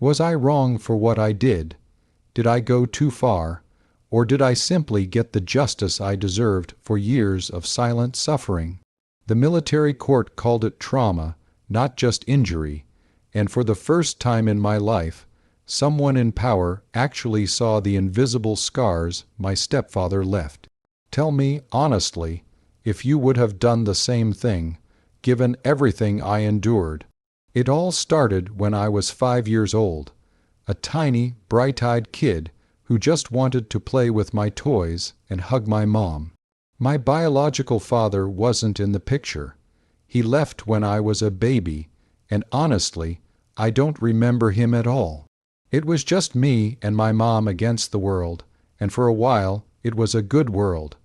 Was I wrong for what I did? Did I go too far? Or did I simply get the justice I deserved for years of silent suffering? The military court called it trauma, not just injury, and for the first time in my life, someone in power actually saw the invisible scars my stepfather left. Tell me honestly if you would have done the same thing, given everything I endured. It all started when I was 5 years old, a tiny, bright-eyed kid who just wanted to play with my toys and hug my mom. My biological father wasn't in the picture. He left when I was a baby, and honestly, I don't remember him at all. It was just me and my mom against the world, and for a while it was a good world.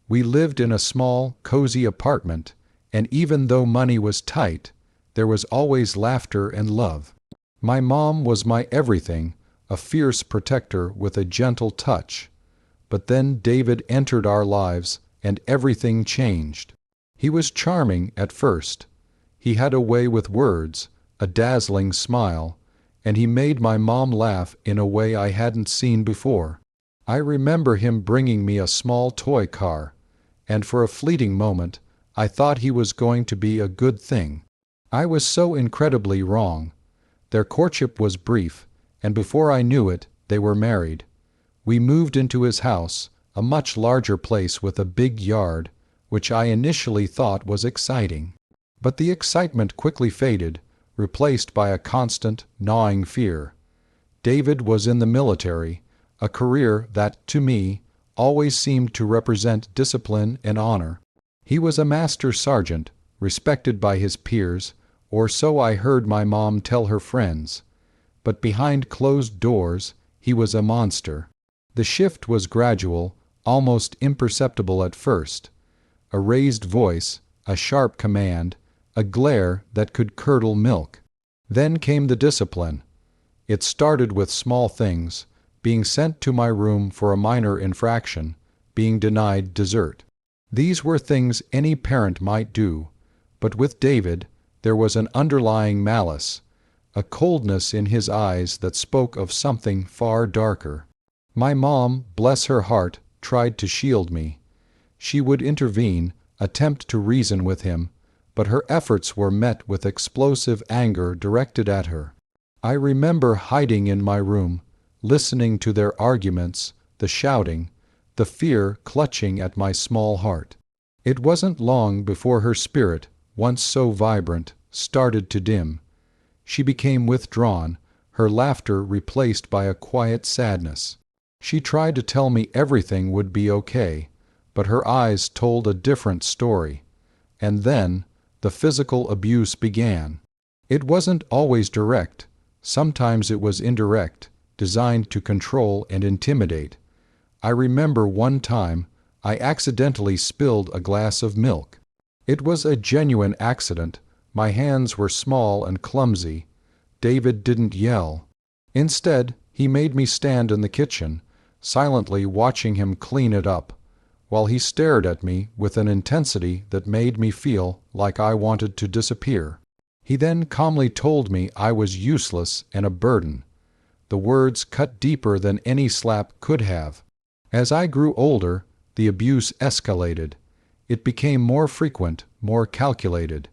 We lived in a small, cozy apartment, and even though money was tight, there was always laughter and love. My mom was my everything, a fierce protector with a gentle touch. But then David entered our lives, and everything changed. He was charming at first. He had a way with words, a dazzling smile, and he made my mom laugh in a way I hadn't seen before. I remember him bringing me a small toy car, and for a fleeting moment, I thought he was going to be a good thing. I was so incredibly wrong. Their courtship was brief, and before I knew it, they were married. We moved into his house, a much larger place with a big yard, which I initially thought was exciting. But the excitement quickly faded, replaced by a constant, gnawing fear. David was in the military, a career that, to me, always seemed to represent discipline and honor. He was a master sergeant, respected by his peers, or so I heard my mom tell her friends. But behind closed doors, he was a monster. The shift was gradual, almost imperceptible at first. A raised voice, a sharp command, a glare that could curdle milk. Then came the discipline. It started with small things, being sent to my room for a minor infraction, being denied dessert. These were things any parent might do, but with David, there was an underlying malice, a coldness in his eyes that spoke of something far darker. My mom, bless her heart, tried to shield me. She would intervene, attempt to reason with him, but her efforts were met with explosive anger directed at her. I remember hiding in my room, listening to their arguments, the shouting, the fear clutching at my small heart. It wasn't long before her spirit, once so vibrant, started to dim. She became withdrawn, her laughter replaced by a quiet sadness. She tried to tell me everything would be okay, but her eyes told a different story. And then, the physical abuse began. It wasn't always direct. Sometimes it was indirect, designed to control and intimidate. I remember one time I accidentally spilled a glass of milk. It was a genuine accident. My hands were small and clumsy. David didn't yell. Instead, he made me stand in the kitchen, silently watching him clean it up, while he stared at me with an intensity that made me feel like I wanted to disappear. He then calmly told me I was useless and a burden. The words cut deeper than any slap could have. As I grew older, the abuse escalated. It became more frequent, more calculated.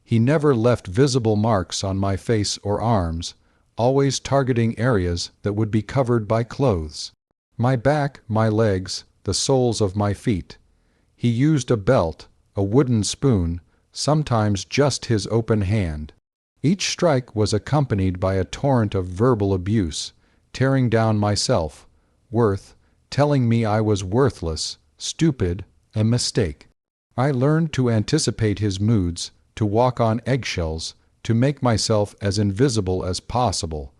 He never left visible marks on my face or arms, always targeting areas that would be covered by clothes. My back, my legs, the soles of my feet. He used a belt, a wooden spoon, sometimes just his open hand. Each strike was accompanied by a torrent of verbal abuse, tearing down my self-worth, telling me I was worthless, stupid, a mistake. I learned to anticipate his moods, to walk on eggshells, to make myself as invisible as possible.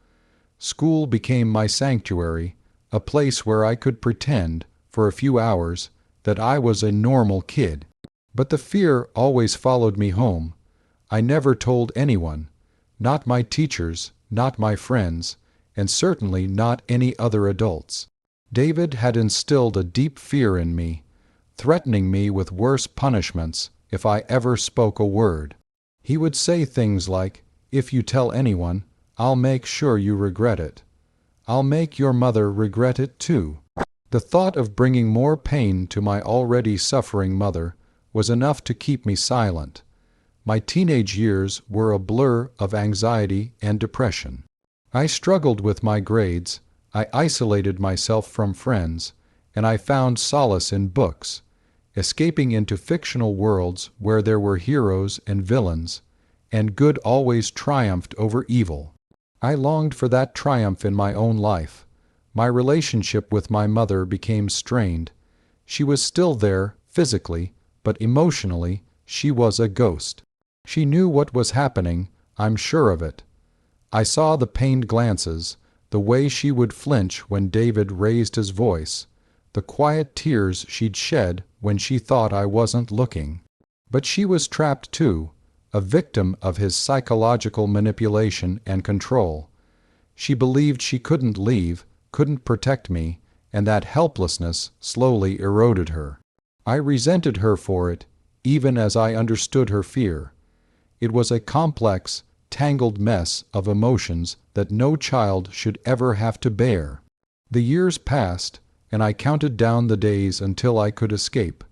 School became my sanctuary, a place where I could pretend, for a few hours, that I was a normal kid. But the fear always followed me home. I never told anyone, not my teachers, not my friends, and certainly not any other adults. David had instilled a deep fear in me, threatening me with worse punishments if I ever spoke a word. He would say things like, "If you tell anyone, I'll make sure you regret it. I'll make your mother regret it too." The thought of bringing more pain to my already suffering mother was enough to keep me silent. My teenage years were a blur of anxiety and depression. I struggled with my grades, I isolated myself from friends, and I found solace in books, escaping into fictional worlds where there were heroes and villains, and good always triumphed over evil. I longed for that triumph in my own life. My relationship with my mother became strained. She was still there, physically, but emotionally, she was a ghost. She knew what was happening, I'm sure of it. I saw the pained glances, the way she would flinch when David raised his voice, the quiet tears she'd shed when she thought I wasn't looking. But she was trapped too, a victim of his psychological manipulation and control. She believed she couldn't leave, couldn't protect me, and that helplessness slowly eroded her. I resented her for it, even as I understood her fear. It was a complex, tangled mess of emotions that no child should ever have to bear. The years passed, and I counted down the days until I could escape.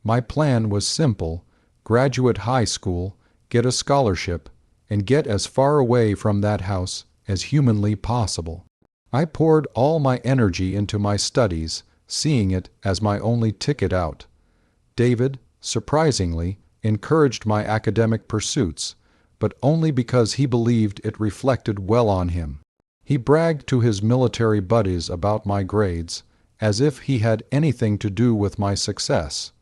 My plan was simple: graduate high school, get a scholarship, and get as far away from that house as humanly possible. I poured all my energy into my studies, seeing it as my only ticket out. David, surprisingly, encouraged my academic pursuits, but only because he believed it reflected well on him. He bragged to his military buddies about my grades, as if he had anything to do with my success.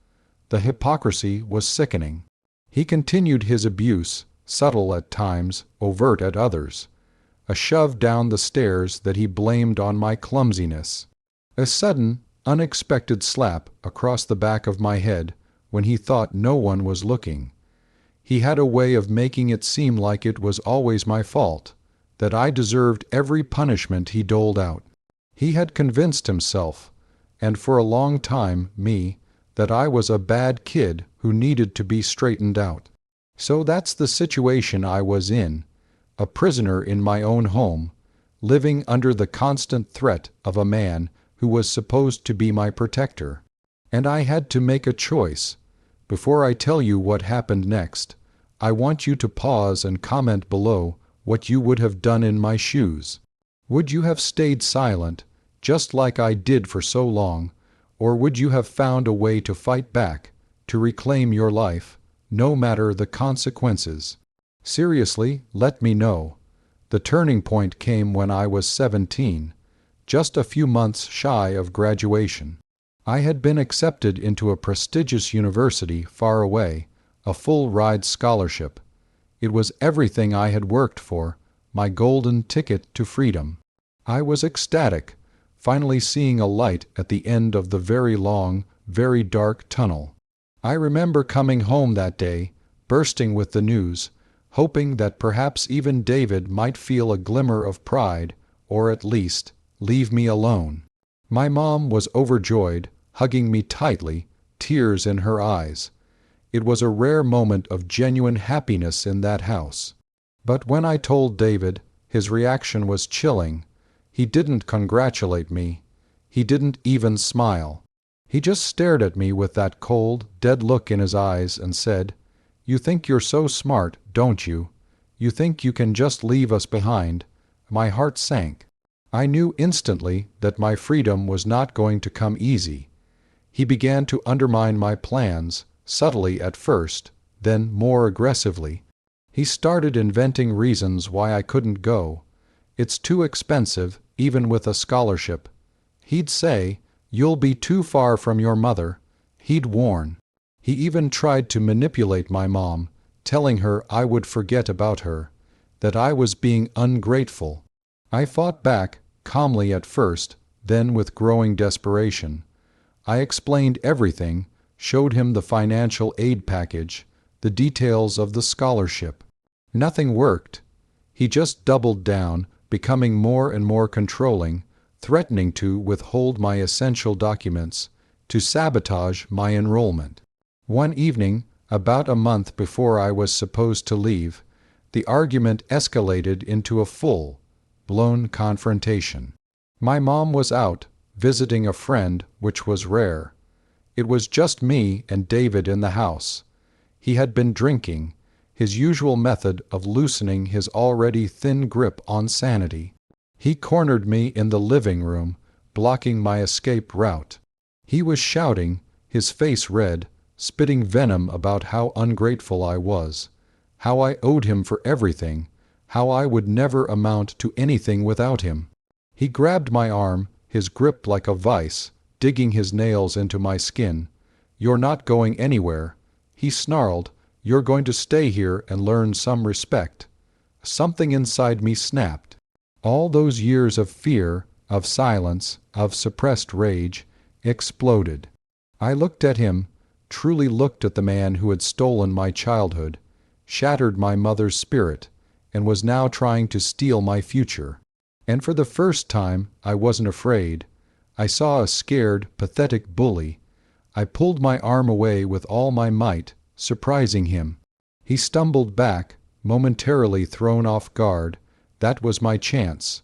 The hypocrisy was sickening. He continued his abuse, subtle at times, overt at others. A shove down the stairs that he blamed on my clumsiness. A sudden, unexpected slap across the back of my head when he thought no one was looking. He had a way of making it seem like it was always my fault, that I deserved every punishment he doled out. He had convinced himself, and for a long time me, that I was a bad kid who needed to be straightened out. So that's the situation I was in, a prisoner in my own home, living under the constant threat of a man who was supposed to be my protector. And I had to make a choice. Before I tell you what happened next, I want you to pause and comment below what you would have done in my shoes. Would you have stayed silent, just like I did for so long, or would you have found a way to fight back, to reclaim your life, no matter the consequences? Seriously, let me know. The turning point came when I was 17, just a few months shy of graduation. I had been accepted into a prestigious university far away, a full-ride scholarship. It was everything I had worked for, my golden ticket to freedom. I was ecstatic, finally seeing a light at the end of the very long, very dark tunnel. I remember coming home that day, bursting with the news, hoping that perhaps even David might feel a glimmer of pride, or at least, leave me alone. My mom was overjoyed, hugging me tightly, tears in her eyes. It was a rare moment of genuine happiness in that house. But when I told David, his reaction was chilling. He didn't congratulate me. He didn't even smile. He just stared at me with that cold, dead look in his eyes and said, "You think you're so smart, don't you? You think you can just leave us behind?" My heart sank. I knew instantly that my freedom was not going to come easy. He began to undermine my plans, subtly at first, then more aggressively. He started inventing reasons why I couldn't go. "It's too expensive, even with a scholarship." He'd say, "You'll be too far from your mother." He'd warn. He even tried to manipulate my mom, telling her I would forget about her, that I was being ungrateful. I fought back, calmly at first, then with growing desperation. I explained everything, showed him the financial aid package, the details of the scholarship. Nothing worked. He just doubled down, becoming more and more controlling, threatening to withhold my essential documents, to sabotage my enrollment. One evening, about a month before I was supposed to leave, The argument escalated into a full-blown confrontation. My mom was out, visiting a friend, which was rare. It was just me and David in the house. He had been drinking, his usual method of loosening his already thin grip on sanity. He cornered me in the living room, blocking my escape route. He was shouting, his face red, spitting venom about how ungrateful I was, how I owed him for everything, how I would never amount to anything without him. He grabbed my arm, his grip like a vice, digging his nails into my skin. "You're not going anywhere," he snarled. "You're going to stay here and learn some respect." Something inside me snapped. All those years of fear, of silence, of suppressed rage, exploded. I looked at him, truly looked at the man who had stolen my childhood, shattered my mother's spirit, and was now trying to steal my future. And for the first time, I wasn't afraid. I saw a scared, pathetic bully. I pulled my arm away with all my might, surprising him. He stumbled back, momentarily thrown off guard. That was my chance.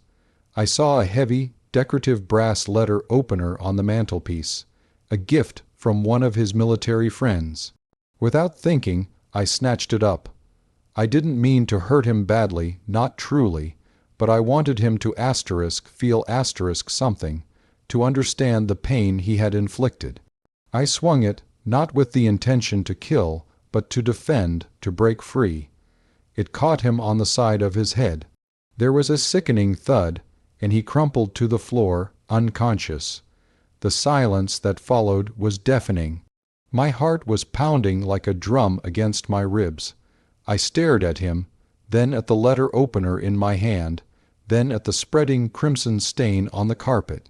I saw a heavy, decorative brass letter opener on the mantelpiece, a gift from one of his military friends. Without thinking, I snatched it up. I didn't mean to hurt him badly, not truly, but I wanted him to feel something, to understand the pain he had inflicted. I swung it, not with the intention to kill, but to defend, to break free. It caught him on the side of his head. There was a sickening thud, and he crumpled to the floor, unconscious. The silence that followed was deafening. My heart was pounding like a drum against my ribs. I stared at him, then at the letter opener in my hand, then at the spreading crimson stain on the carpet.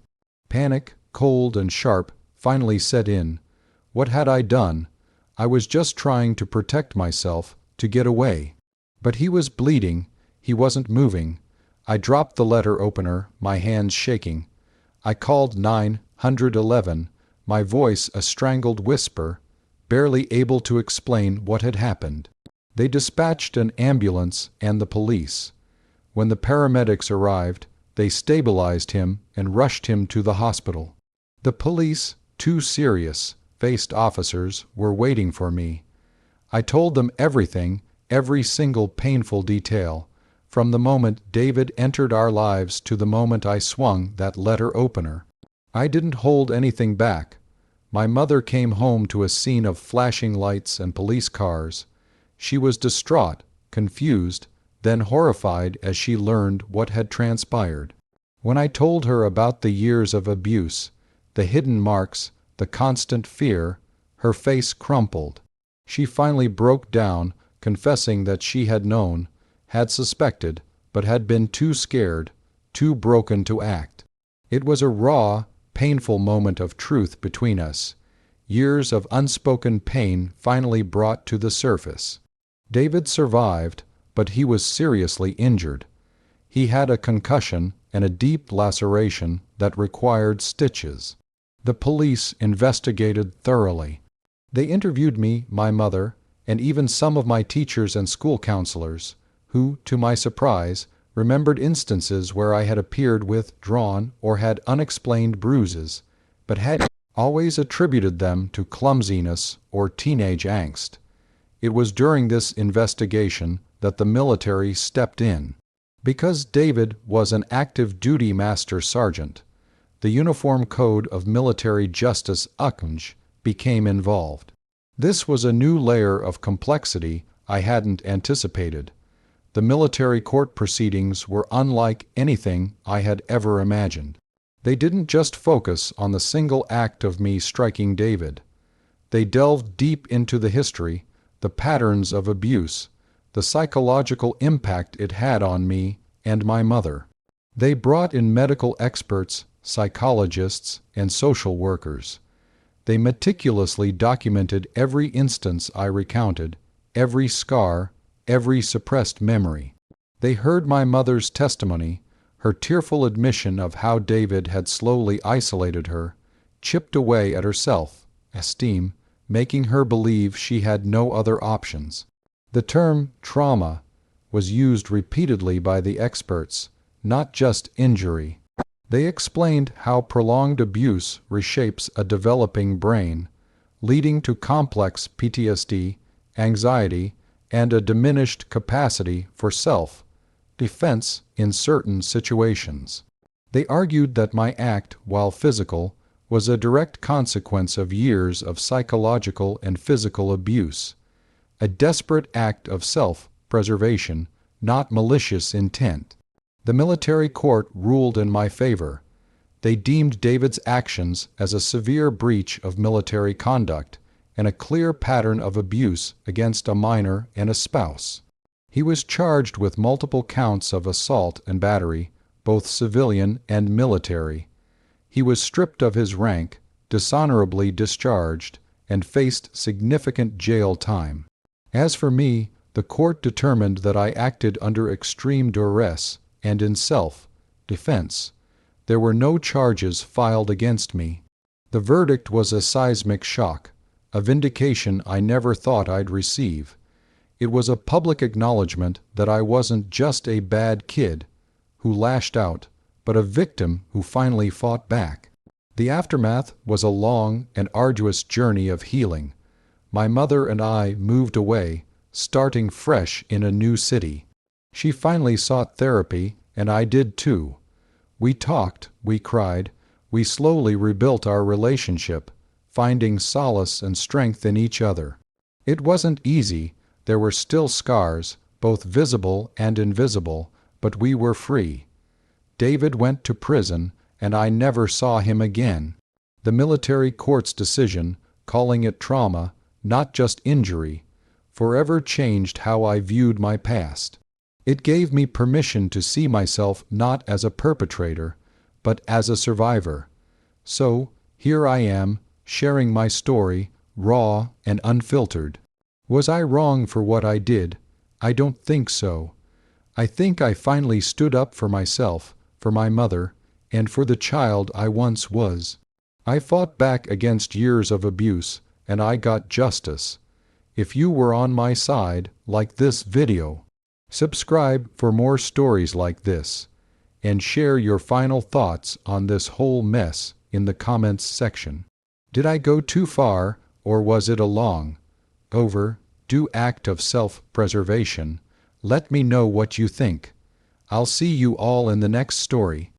Panic, cold and sharp, finally set in. What had I done? I was just trying to protect myself, to get away. But he was bleeding. He wasn't moving. I dropped the letter opener, my hands shaking. I called 911, my voice a strangled whisper, barely able to explain what had happened. They dispatched an ambulance and the police. When the paramedics arrived, they stabilized him and rushed him to the hospital. The police, two serious-faced officers, were waiting for me. I told them everything, every single painful detail, from the moment David entered our lives to the moment I swung that letter opener. I didn't hold anything back. My mother came home to a scene of flashing lights and police cars. She was distraught, confused, then horrified as she learned what had transpired. When I told her about the years of abuse, the hidden marks, the constant fear, her face crumpled. She finally broke down, confessing that she had known, had suspected, but had been too scared, too broken to act. It was a raw, painful moment of truth between us. Years of unspoken pain finally brought to the surface. David survived, but he was seriously injured. He had a concussion and a deep laceration that required stitches. The police investigated thoroughly. They interviewed me, my mother, and even some of my teachers and school counselors, who, to my surprise, remembered instances where I had appeared with drawn or had unexplained bruises, but had always attributed them to clumsiness or teenage angst. It was during this investigation that the military stepped in. Because David was an active duty master sergeant, the Uniform Code of Military Justice UCMJ became involved. This was a new layer of complexity I hadn't anticipated. The military court proceedings were unlike anything I had ever imagined. They didn't just focus on the single act of me striking David. They delved deep into the history, the patterns of abuse, the psychological impact it had on me and my mother. They brought in medical experts, psychologists, and social workers. They meticulously documented every instance I recounted, every scar, every suppressed memory. They heard my mother's testimony, her tearful admission of how David had slowly isolated her, chipped away at her self-esteem, making her believe she had no other options. The term trauma, was used repeatedly by the experts, not just injury. They explained how prolonged abuse reshapes a developing brain, leading to complex PTSD, anxiety, and a diminished capacity for self-defense in certain situations. They argued that my act, while physical, was a direct consequence of years of psychological and physical abuse, a desperate act of self-preservation, not malicious intent. The military court ruled in my favor. They deemed David's actions as a severe breach of military conduct and a clear pattern of abuse against a minor and a spouse. He was charged with multiple counts of assault and battery, both civilian and military. He was stripped of his rank, dishonorably discharged, and faced significant jail time. As for me, the court determined that I acted under extreme duress and in self-defense. There were no charges filed against me. The verdict was a seismic shock, a vindication I never thought I'd receive. It was a public acknowledgement that I wasn't just a bad kid who lashed out, but a victim who finally fought back. The aftermath was a long and arduous journey of healing. My mother and I moved away, starting fresh in a new city. She finally sought therapy, and I did too. We talked, we cried, we slowly rebuilt our relationship, finding solace and strength in each other. It wasn't easy. There were still scars, both visible and invisible, but we were free. David went to prison, and I never saw him again. The military court's decision, calling it trauma, not just injury, forever changed how I viewed my past. It gave me permission to see myself not as a perpetrator, but as a survivor. So, here I am, sharing my story, raw and unfiltered. Was I wrong for what I did? I don't think so. I think I finally stood up for myself, for my mother, and for the child I once was. I fought back against years of abuse, and I got justice. If you were on my side, like this video, subscribe for more stories like this, and share your final thoughts on this whole mess in the comments section. Did I go too far, or was it a long-overdue act of self-preservation? Let me know what you think. I'll see you all in the next story.